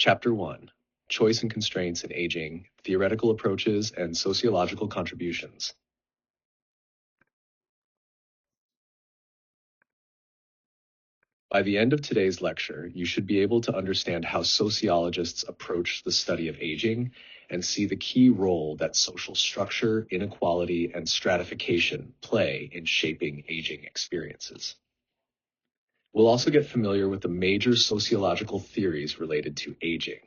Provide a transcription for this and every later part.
Chapter 1: Choice and Constraints in Aging, Theoretical Approaches and Sociological Contributions. By the end of today's lecture, you should be able to understand how sociologists approach the study of aging and see the key role that social structure, inequality, and stratification play in shaping aging experiences. We'll also get familiar with the major sociological theories related to aging,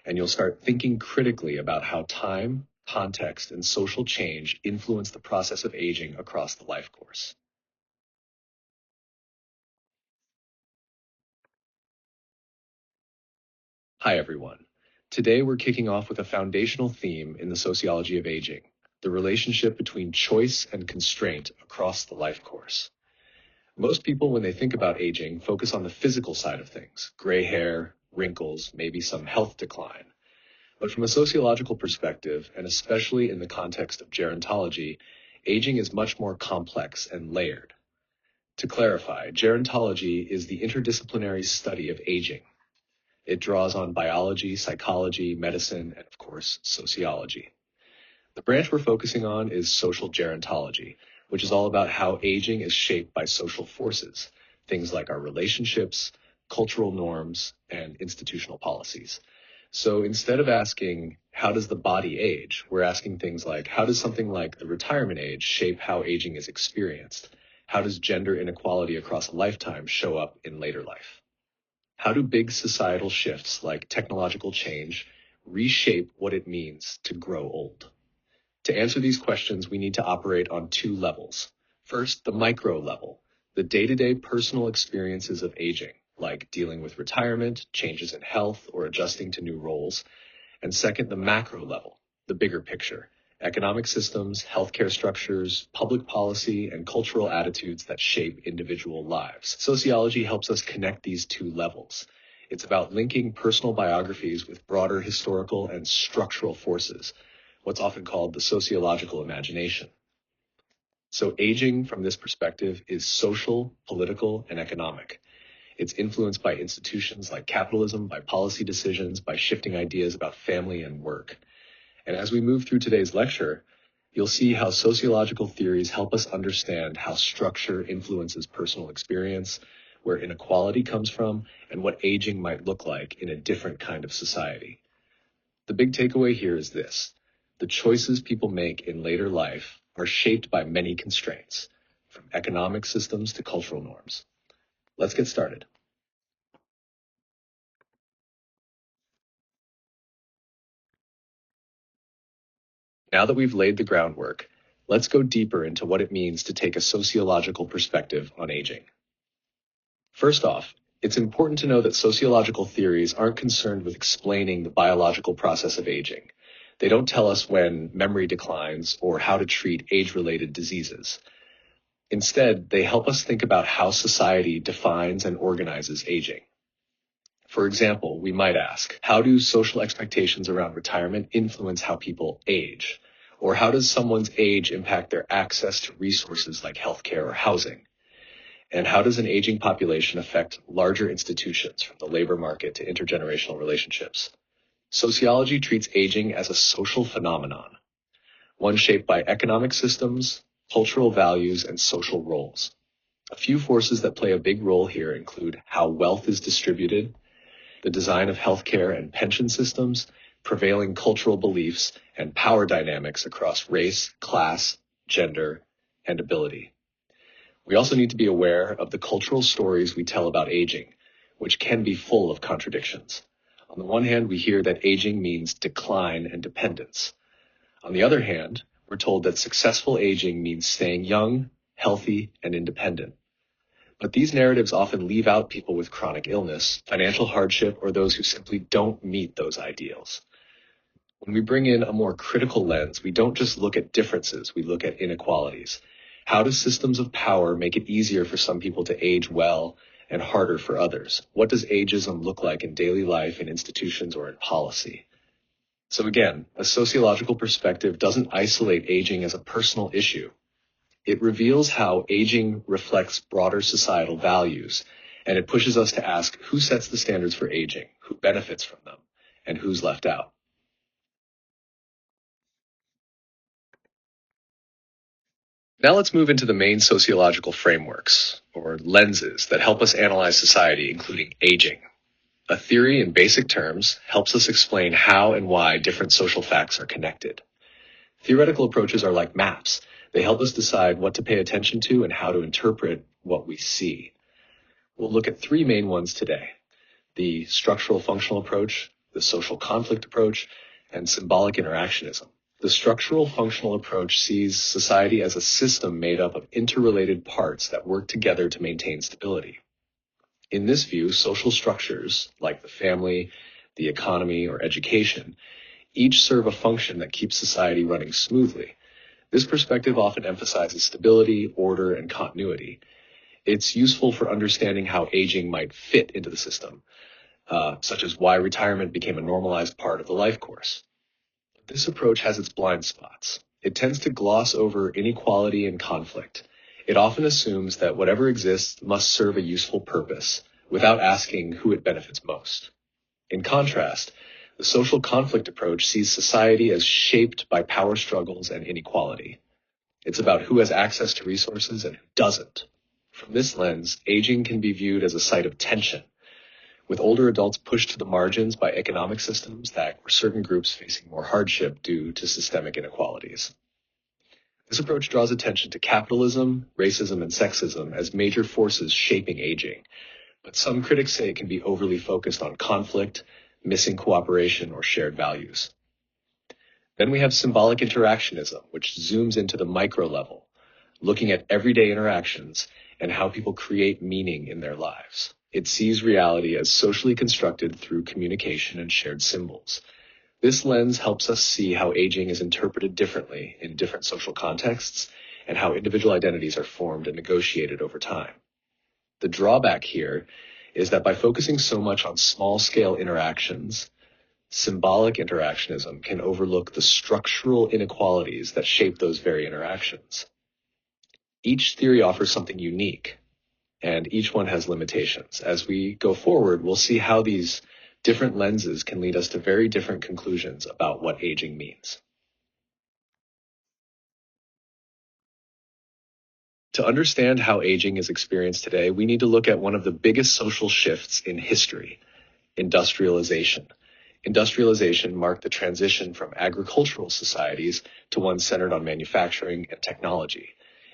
and you'll start thinking critically about how time, context, and social change influence the process of aging across the life course. Hi, everyone. Today, we're kicking off with a foundational theme in the sociology of aging, the relationship between choice and constraint across the life course. Most people, when they think about aging, focus on the physical side of things: gray hair, wrinkles, maybe some health decline. But from a sociological perspective, and especially in the context of gerontology, aging is much more complex and layered. To clarify, gerontology is the interdisciplinary study of aging. It draws on biology, psychology, medicine, and of course, sociology. The branch we're focusing on is social gerontology, which is all about how aging is shaped by social forces, things like our relationships, cultural norms, and institutional policies. So instead of asking, how does the body age, we're asking things like, how does something like the retirement age shape how aging is experienced? How does gender inequality across a lifetime show up in later life? How do big societal shifts like technological change reshape what it means to grow old? To answer these questions, we need to operate on two levels. First, the micro level, the day-to-day personal experiences of aging, like dealing with retirement, changes in health, or adjusting to new roles. And second, the macro level, the bigger picture, economic systems, healthcare structures, public policy, and cultural attitudes that shape individual lives. Sociology helps us connect these two levels. It's about linking personal biographies with broader historical and structural forces, what's often called the sociological imagination. So aging from this perspective is social, political, and economic. It's influenced by institutions like capitalism, by policy decisions, by shifting ideas about family and work. And as we move through today's lecture, you'll see how sociological theories help us understand how structure influences personal experience, where inequality comes from, and what aging might look like in a different kind of society. The big takeaway here is this: the choices people make in later life are shaped by many constraints, from economic systems to cultural norms. Let's get started. Now that we've laid the groundwork, let's go deeper into what it means to take a sociological perspective on aging. First off, it's important to know that sociological theories aren't concerned with explaining the biological process of aging. They don't tell us when memory declines or how to treat age-related diseases. Instead, they help us think about how society defines and organizes aging. For example, we might ask, how do social expectations around retirement influence how people age? Or how does someone's age impact their access to resources like healthcare or housing? And how does an aging population affect larger institutions, from the labor market to intergenerational relationships? Sociology treats aging as a social phenomenon, one shaped by economic systems, cultural values, and social roles. A few forces that play a big role here include how wealth is distributed, the design of healthcare and pension systems, prevailing cultural beliefs, and power dynamics across race, class, gender, and ability. We also need to be aware of the cultural stories we tell about aging, which can be full of contradictions. On the one hand, we hear that aging means decline and dependence. On the other hand, we're told that successful aging means staying young, healthy, and independent. But these narratives often leave out people with chronic illness, financial hardship, or those who simply don't meet those ideals. When we bring in a more critical lens, we don't just look at differences, we look at inequalities. How do systems of power make it easier for some people to age well and harder for others? What does ageism look like in daily life, in institutions, or in policy? So again, a sociological perspective doesn't isolate aging as a personal issue. It reveals how aging reflects broader societal values, and it pushes us to ask, who sets the standards for aging? Who benefits from them? and who's left out. Now let's move into the main sociological frameworks, or lenses, that help us analyze society, including aging. A theory in basic terms helps us explain how and why different social facts are connected. Theoretical approaches are like maps. They help us decide what to pay attention to and how to interpret what we see. We'll look at three main ones today: the structural functional approach, the social conflict approach, and symbolic interactionism. The structural functional approach sees society as a system made up of interrelated parts that work together to maintain stability. In this view, social structures, like the family, the economy, or education, each serve a function that keeps society running smoothly. This perspective often emphasizes stability, order, and continuity. It's useful for understanding how aging might fit into the system, such as why retirement became a normalized part of the life course. This approach has its blind spots. It tends to gloss over inequality and conflict. It often assumes that whatever exists must serve a useful purpose, without asking who it benefits most. In contrast, the social conflict approach sees society as shaped by power struggles and inequality. It's about who has access to resources and who doesn't. From this lens, aging can be viewed as a site of tension, with older adults pushed to the margins by economic systems that were certain groups facing more hardship due to systemic inequalities. This approach draws attention to capitalism, racism, and sexism as major forces shaping aging, but some critics say it can be overly focused on conflict, missing cooperation, or shared values. Then we have symbolic interactionism, which zooms into the micro level, looking at everyday interactions and how people create meaning in their lives. It sees reality as socially constructed through communication and shared symbols. This lens helps us see how aging is interpreted differently in different social contexts and how individual identities are formed and negotiated over time. The drawback here is that by focusing so much on small-scale interactions, symbolic interactionism can overlook the structural inequalities that shape those very interactions. Each theory offers something unique, and each one has limitations. As we go forward, we'll see how these different lenses can lead us to very different conclusions about what aging means. To understand how aging is experienced today, we need to look at one of the biggest social shifts in history: industrialization. Industrialization marked the transition from agricultural societies to one centered on manufacturing and technology.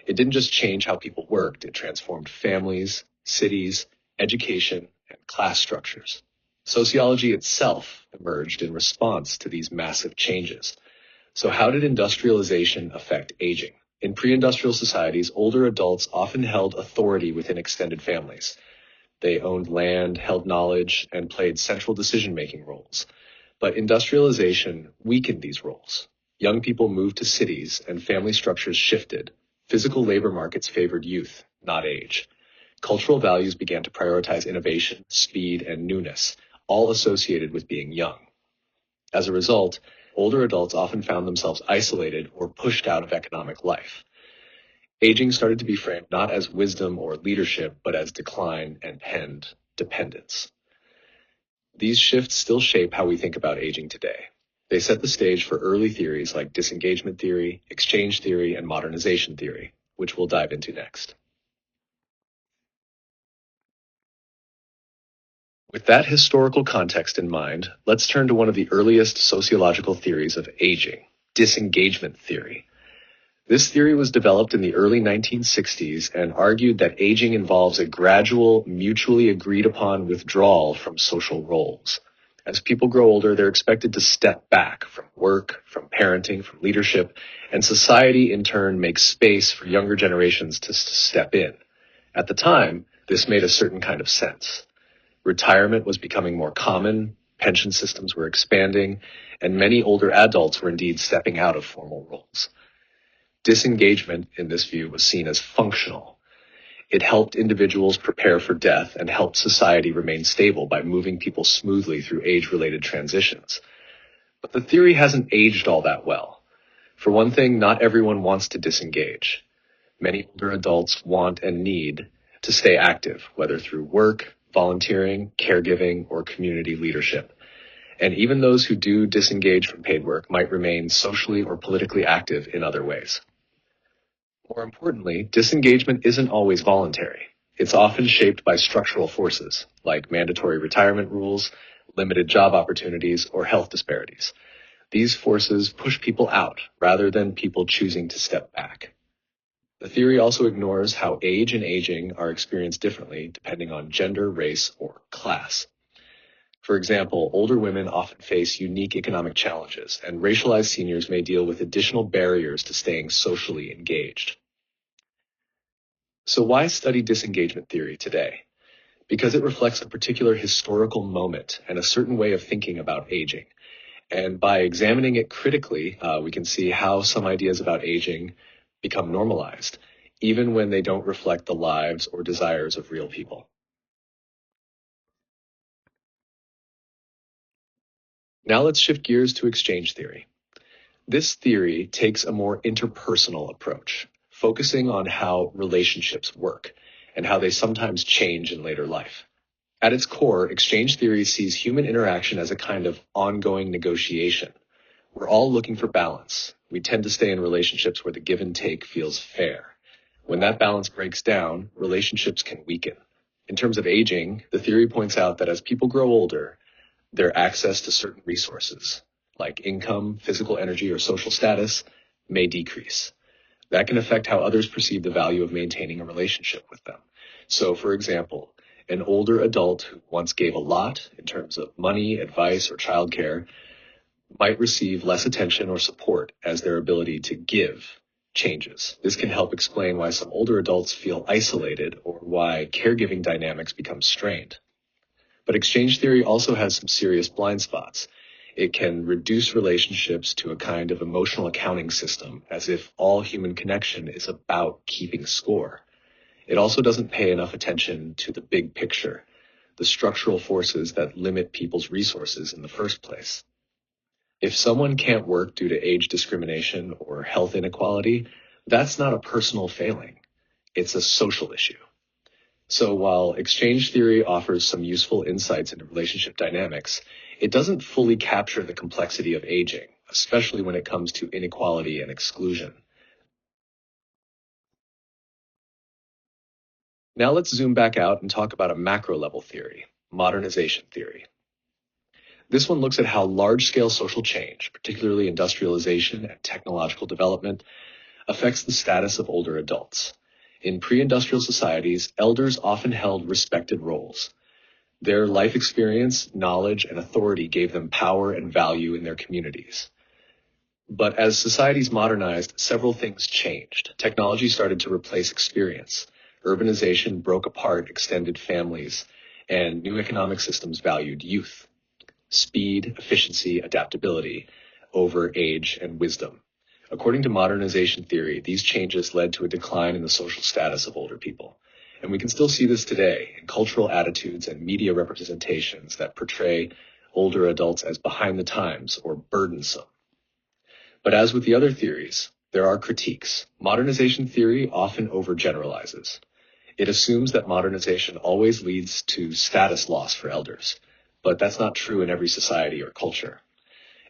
It didn't just change how people worked, it transformed families, cities, education, and class structures. Sociology itself emerged in response to these massive changes. So how did industrialization affect aging? In pre-industrial societies, older adults often held authority within extended families. They owned land, held knowledge, and played central decision-making roles. But industrialization weakened these roles. Young people moved to cities, and family structures shifted. Physical labor markets favored youth, not age. Cultural values began to prioritize innovation, speed, and newness, all associated with being young. As a result, older adults often found themselves isolated or pushed out of economic life. Aging started to be framed not as wisdom or leadership, but as decline and dependence. These shifts still shape how we think about aging today. They set the stage for early theories like disengagement theory, exchange theory, and modernization theory, which we'll dive into next. With that historical context in mind, let's turn to one of the earliest sociological theories of aging, disengagement theory. This theory was developed in the early 1960s and argued that aging involves a gradual, mutually agreed upon withdrawal from social roles. As people grow older, they're expected to step back from work, from parenting, from leadership, and society in turn makes space for younger generations to step in. At the time, this made a certain kind of sense. Retirement was becoming more common, pension systems were expanding, and many older adults were indeed stepping out of formal roles. Disengagement, in this view, was seen as functional. It helped individuals prepare for death and helped society remain stable by moving people smoothly through age-related transitions. But the theory hasn't aged all that well. For one thing, not everyone wants to disengage. Many older adults want and need to stay active, whether through work, volunteering, caregiving, or community leadership. And even those who do disengage from paid work might remain socially or politically active in other ways. More importantly, disengagement isn't always voluntary. It's often shaped by structural forces, like mandatory retirement rules, limited job opportunities, or health disparities. These forces push people out rather than people choosing to step back. The theory also ignores how age and aging are experienced differently depending on gender, race, or class. For example, older women often face unique economic challenges, and racialized seniors may deal with additional barriers to staying socially engaged. So why study disengagement theory today? Because it reflects a particular historical moment and a certain way of thinking about aging. And by examining it critically, we can see how some ideas about aging become normalized, even when they don't reflect the lives or desires of real people. Now let's shift gears to exchange theory. This theory takes a more interpersonal approach, focusing on how relationships work and how they sometimes change in later life. At its core, exchange theory sees human interaction as a kind of ongoing negotiation. We're all looking for balance. We tend to stay in relationships where the give and take feels fair. When that balance breaks down, relationships can weaken. In terms of aging, the theory points out that as people grow older, their access to certain resources, like income, physical energy, or social status, may decrease. That can affect how others perceive the value of maintaining a relationship with them. So, for example, an older adult who once gave a lot in terms of money, advice, or childcare might receive less attention or support as their ability to give changes. This can help explain why some older adults feel isolated or why caregiving dynamics become strained. But exchange theory also has some serious blind spots. It can reduce relationships to a kind of emotional accounting system, as if all human connection is about keeping score. It also doesn't pay enough attention to the big picture, the structural forces that limit people's resources in the first place. If someone can't work due to age discrimination or health inequality, that's not a personal failing. It's a social issue. So while exchange theory offers some useful insights into relationship dynamics, it doesn't fully capture the complexity of aging, especially when it comes to inequality and exclusion. Now let's zoom back out and talk about a macro level theory, modernization theory. This one looks at how large-scale social change, particularly industrialization and technological development, affects the status of older adults. In pre-industrial societies, elders often held respected roles. Their life experience, knowledge, and authority gave them power and value in their communities. But as societies modernized, several things changed. Technology started to replace experience. Urbanization broke apart extended families, and new economic systems valued youth, speed, efficiency, adaptability over age and wisdom. According to modernization theory, these changes led to a decline in the social status of older people. And we can still see this today in cultural attitudes and media representations that portray older adults as behind the times or burdensome. But as with the other theories, there are critiques. Modernization theory often overgeneralizes. It assumes that modernization always leads to status loss for elders, but that's not true in every society or culture.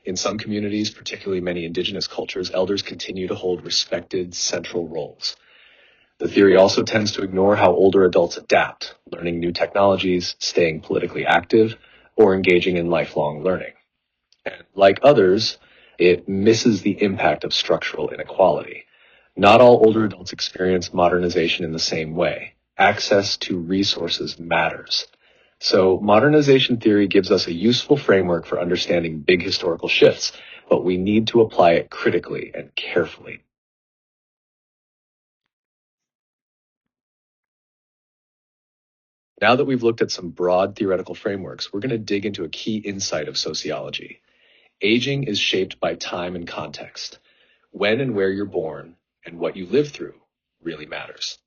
In some communities, particularly many indigenous cultures, elders continue to hold respected central roles. The theory also tends to ignore how older adults adapt, learning new technologies, staying politically active, or engaging in lifelong learning. And like others, it misses the impact of structural inequality. Not all older adults experience modernization in the same way. Access to resources matters. So modernization theory gives us a useful framework for understanding big historical shifts, but we need to apply it critically and carefully. Now that we've looked at some broad theoretical frameworks, we're going to dig into a key insight of sociology. Aging is shaped by time and context. When and where you're born and what you live through really matters.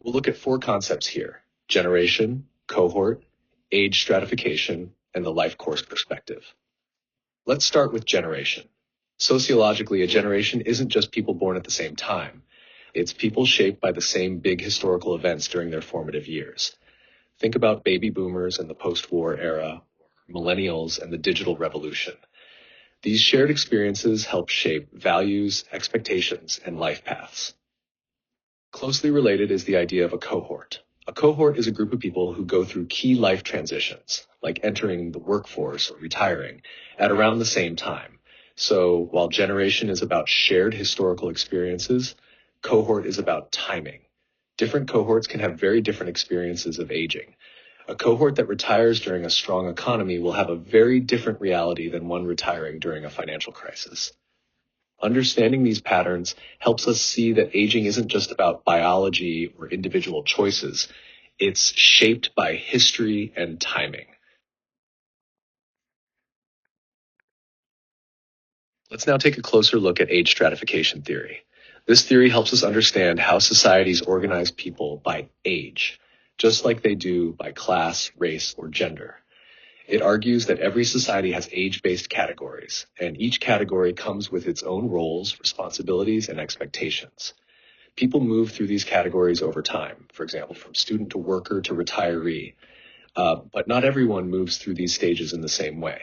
We'll look at four concepts here: generation, cohort, age stratification, and the life course perspective. Let's start with generation. Sociologically, a generation isn't just people born at the same time. It's people shaped by the same big historical events during their formative years. Think about baby boomers in the post-war era, millennials, and the digital revolution. These shared experiences help shape values, expectations, and life paths. Closely related is the idea of a cohort. A cohort is a group of people who go through key life transitions, like entering the workforce or retiring, at around the same time. So while generation is about shared historical experiences, cohort is about timing. Different cohorts can have very different experiences of aging. A cohort that retires during a strong economy will have a very different reality than one retiring during a financial crisis. Understanding these patterns helps us see that aging isn't just about biology or individual choices. It's shaped by history and timing. Let's now take a closer look at age stratification theory. This theory helps us understand how societies organize people by age, just like they do by class, race, or gender. It argues that every society has age-based categories, and each category comes with its own roles, responsibilities, and expectations. People move through these categories over time, for example, from student to worker to retiree, but not everyone moves through these stages in the same way.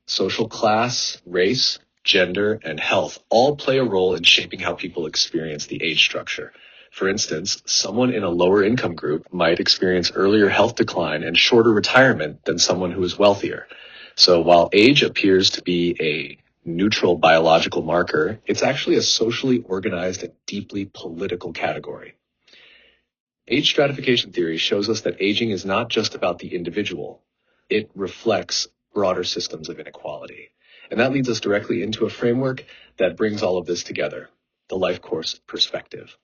Social class, race, gender, and health all play a role in shaping how people experience the age structure. For instance, someone in a lower income group might experience earlier health decline and shorter retirement than someone who is wealthier. So while age appears to be a neutral biological marker, it's actually a socially organized and deeply political category. Age stratification theory shows us that aging is not just about the individual. It reflects broader systems of inequality. And that leads us directly into a framework that brings all of this together, the life course perspective.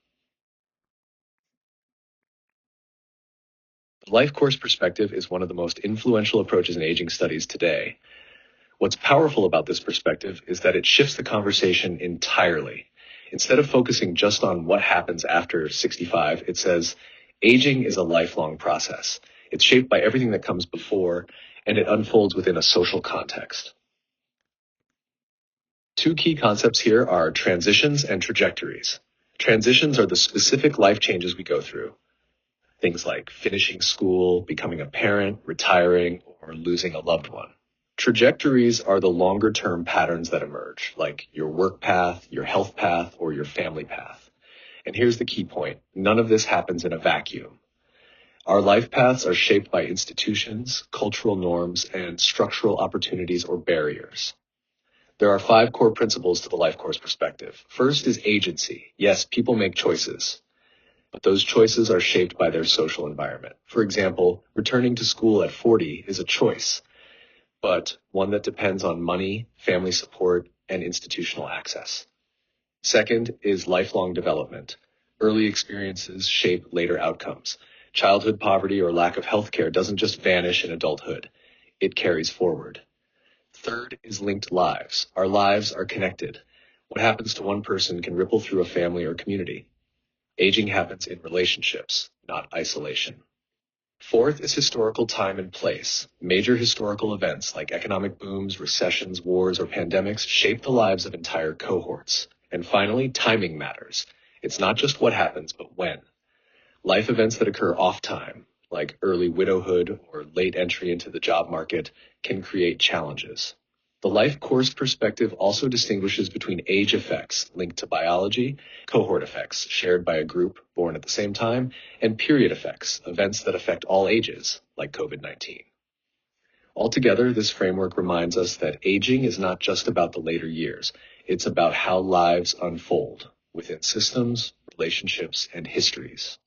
The life course perspective is one of the most influential approaches in aging studies today. What's powerful about this perspective is that it shifts the conversation entirely. Instead of focusing just on what happens after 65, it says, aging is a lifelong process. It's shaped by everything that comes before, and it unfolds within a social context. Two key concepts here are transitions and trajectories. Transitions are the specific life changes we go through. Things like finishing school, becoming a parent, retiring, or losing a loved one. Trajectories are the longer-term patterns that emerge, like your work path, your health path, or your family path. And here's the key point. None of this happens in a vacuum. Our life paths are shaped by institutions, cultural norms, and structural opportunities or barriers. There are 5 core principles to the life course perspective. First is agency. Yes, people make choices, but those choices are shaped by their social environment. For example, returning to school at 40 is a choice, but one that depends on money, family support, and institutional access. Second is lifelong development. Early experiences shape later outcomes. Childhood poverty or lack of health care doesn't just vanish in adulthood. It carries forward. Third is linked lives. Our lives are connected. What happens to one person can ripple through a family or community. Aging happens in relationships, not isolation. Fourth is historical time and place. Major historical events like economic booms, recessions, wars, or pandemics shape the lives of entire cohorts. And finally, timing matters. It's not just what happens, but when. Life events that occur off time, like early widowhood or late entry into the job market, can create challenges. The life course perspective also distinguishes between age effects linked to biology, cohort effects shared by a group born at the same time, and period effects, events that affect all ages, like COVID-19. Altogether, this framework reminds us that aging is not just about the later years. It's about how lives unfold within systems, relationships, and histories.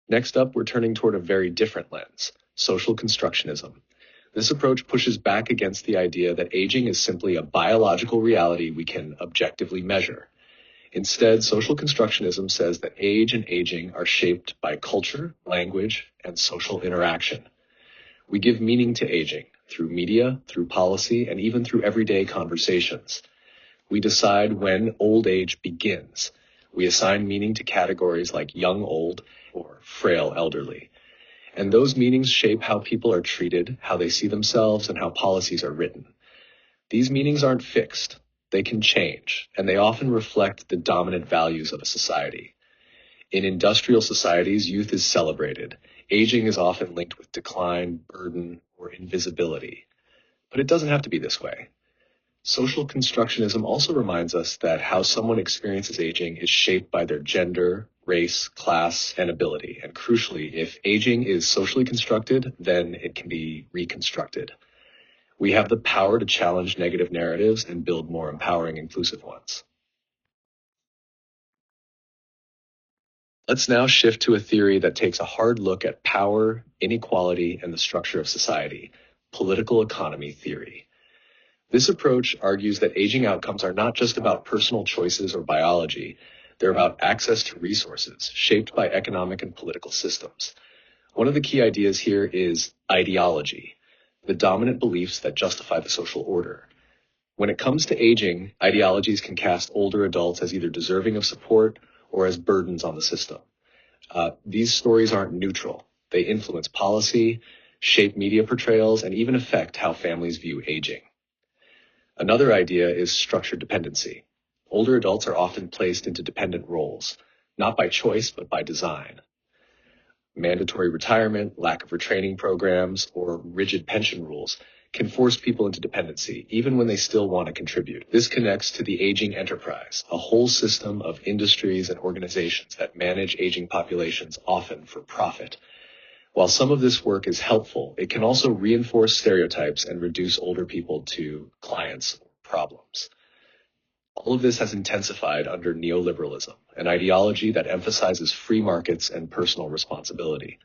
Next up, we're turning toward a very different lens, social constructionism. This approach pushes back against the idea that aging is simply a biological reality we can objectively measure. Instead, social constructionism says that age and aging are shaped by culture, language, and social interaction. We give meaning to aging through media, through policy, and even through everyday conversations. We decide when old age begins. We assign meaning to categories like young old or frail elderly. And those meanings shape how people are treated, how they see themselves, and how policies are written. These meanings aren't fixed. They can change, and they often reflect the dominant values of a society. In industrial societies, youth is celebrated. Aging is often linked with decline, burden, or invisibility. But it doesn't have to be this way. Social constructionism also reminds us that how someone experiences aging is shaped by their gender, race, class, and ability. And crucially, if aging is socially constructed, then it can be reconstructed. We have the power to challenge negative narratives and build more empowering, inclusive ones. Let's now shift to a theory that takes a hard look at power, inequality, and the structure of society, political economy theory. This approach argues that aging outcomes are not just about personal choices or biology, they're about access to resources shaped by economic and political systems. One of the key ideas here is ideology, the dominant beliefs that justify the social order. When it comes to aging, ideologies can cast older adults as either deserving of support or as burdens on the system. These stories aren't neutral. They influence policy, shape media portrayals, and even affect how families view aging. Another idea is structured dependency. Older adults are often placed into dependent roles, not by choice, but by design. Mandatory retirement, lack of retraining programs, or rigid pension rules can force people into dependency, even when they still want to contribute. This connects to the aging enterprise, a whole system of industries and organizations that manage aging populations, often for profit. While some of this work is helpful, it can also reinforce stereotypes and reduce older people to clients or problems. All of this has intensified under neoliberalism, an ideology that emphasizes free markets and personal responsibility.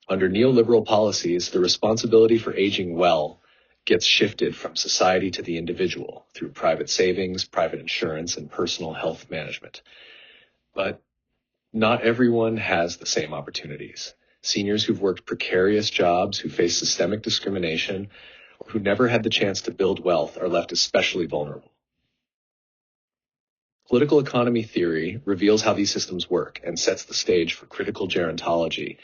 Under neoliberal policies, the responsibility for aging well gets shifted from society to the individual through private savings, private insurance, and personal health management. But not everyone has the same opportunities. Seniors who've worked precarious jobs, who face systemic discrimination, or who never had the chance to build wealth are left especially vulnerable. Political economy theory reveals how these systems work and sets the stage for critical gerontology,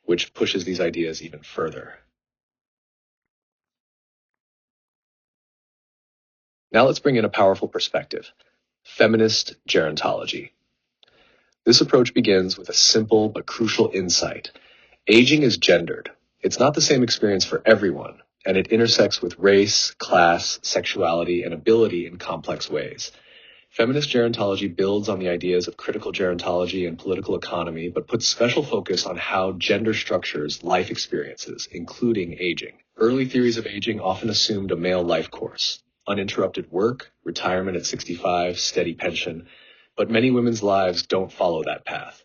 which pushes these ideas even further. Now let's bring in a powerful perspective: feminist gerontology. This approach begins with a simple but crucial insight. Aging is gendered. It's not the same experience for everyone, and it intersects with race, class, sexuality, and ability in complex ways. Feminist gerontology builds on the ideas of critical gerontology and political economy, but puts special focus on how gender structures life experiences, including aging. Early theories of aging often assumed a male life course: uninterrupted work, retirement at 65, steady pension, but many women's lives don't follow that path.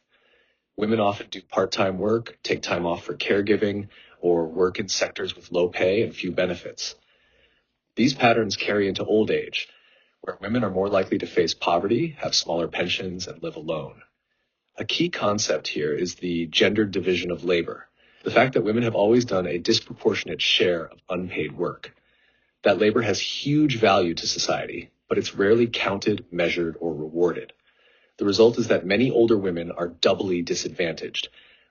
Women often do part-time work, take time off for caregiving, or work in sectors with low pay and few benefits. These patterns carry into old age, where women are more likely to face poverty, have smaller pensions, and live alone. A key concept here is the gendered division of labor, the fact that women have always done a disproportionate share of unpaid work. That labor has huge value to society, but it's rarely counted, measured, or rewarded. The result is that many older women are doubly disadvantaged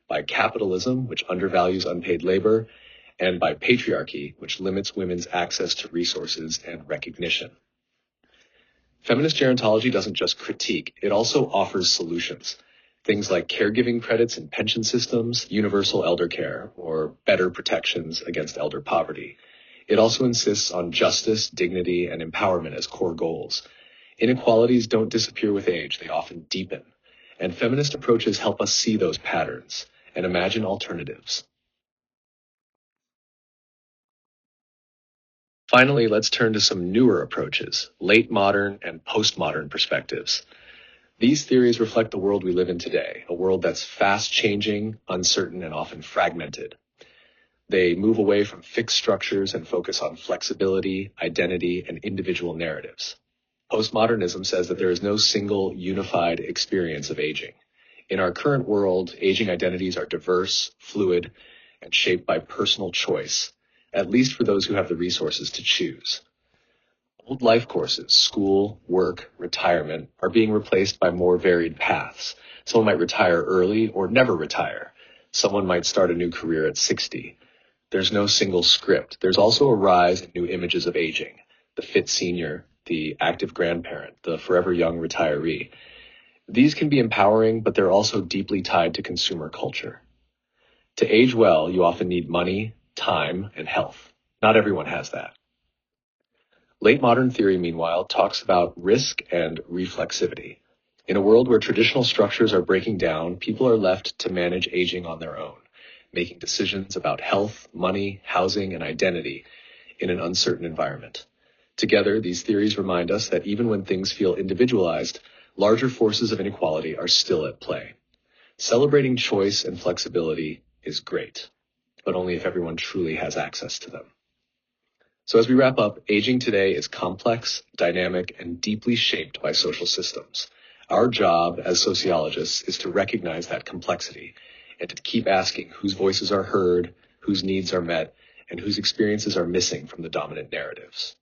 by capitalism, which undervalues unpaid labor, and by patriarchy, which limits women's access to resources and recognition. Feminist gerontology doesn't just critique, it also offers solutions. Things like caregiving credits in pension systems, universal elder care, or better protections against elder poverty. It also insists on justice, dignity, and empowerment as core goals. Inequalities don't disappear with age, they often deepen. And feminist approaches help us see those patterns and imagine alternatives. Finally, let's turn to some newer approaches, late modern and postmodern perspectives. These theories reflect the world we live in today, a world that's fast changing, uncertain, and often fragmented. They move away from fixed structures and focus on flexibility, identity, and individual narratives. Postmodernism says that there is no single, unified experience of aging. In our current world, aging identities are diverse, fluid, and shaped by personal choice, at least for those who have the resources to choose. Old life courses, school, work, retirement, are being replaced by more varied paths. Someone might retire early or never retire. Someone might start a new career at 60. There's no single script. There's also a rise in new images of aging: the fit senior, the active grandparent, the forever young retiree. These can be empowering, but they're also deeply tied to consumer culture. To age well, you often need money, time, and health. Not everyone has that. Late modern theory, meanwhile, talks about risk and reflexivity. In a world where traditional structures are breaking down, people are left to manage aging on their own, making decisions about health, money, housing, and identity in an uncertain environment. Together, these theories remind us that even when things feel individualized, larger forces of inequality are still at play. Celebrating choice and flexibility is great, but only if everyone truly has access to them. So as we wrap up, aging today is complex, dynamic, and deeply shaped by social systems. Our job as sociologists is to recognize that complexity and to keep asking whose voices are heard, whose needs are met, and whose experiences are missing from the dominant narratives.